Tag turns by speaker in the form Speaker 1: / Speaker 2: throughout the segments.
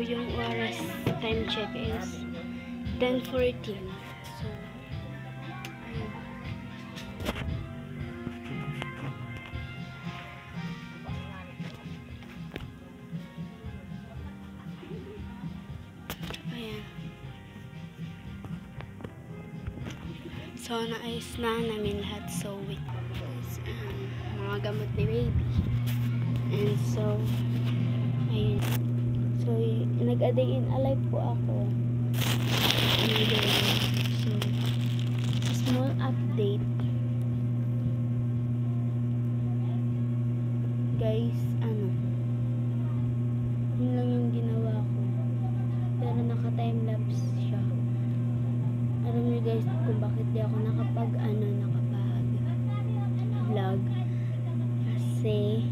Speaker 1: yung oras time check is 10:14. So, ayun. Ayan. So, naayos na namin lahat. So, wait. Mga gamot ni baby. And so, ayun. So, nag-a-day in alive po ako. So, small update. Guys, yun lang yung ginawa ko. Pero naka-timelapse siya. Alam niyo guys kung bakit di ako nakapag-vlog. Kasi,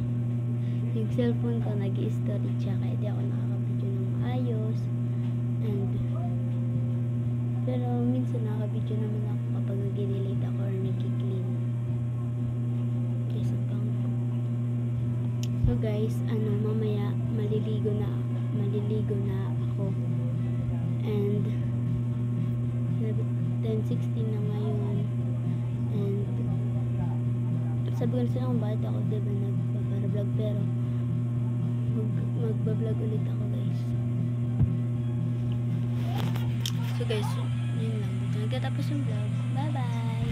Speaker 1: yung cellphone ko nag-i-storage siya. Kaya di ako nakaka-video ng ayos. Pero minsan nakaka-video naman ako kapag nag-delete ako or nag-clean. Guys, so guys, mamaya maliligo na ako. And 10:16 na ngayon. And sabi ko na sila kung bakit ako diba nagpa-vlog, pero magbablog ulit ako guys. So guys, yun lang. Nagtatapos yung vlog. Bye bye.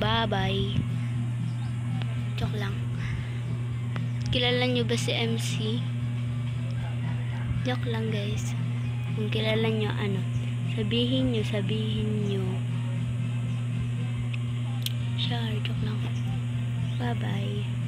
Speaker 1: Bye bye. Joke lang. Kilala nyo ba si MC? Joke lang guys. Kung kilala nyo, sabihin nyo. Sure, joke lang. Bye bye.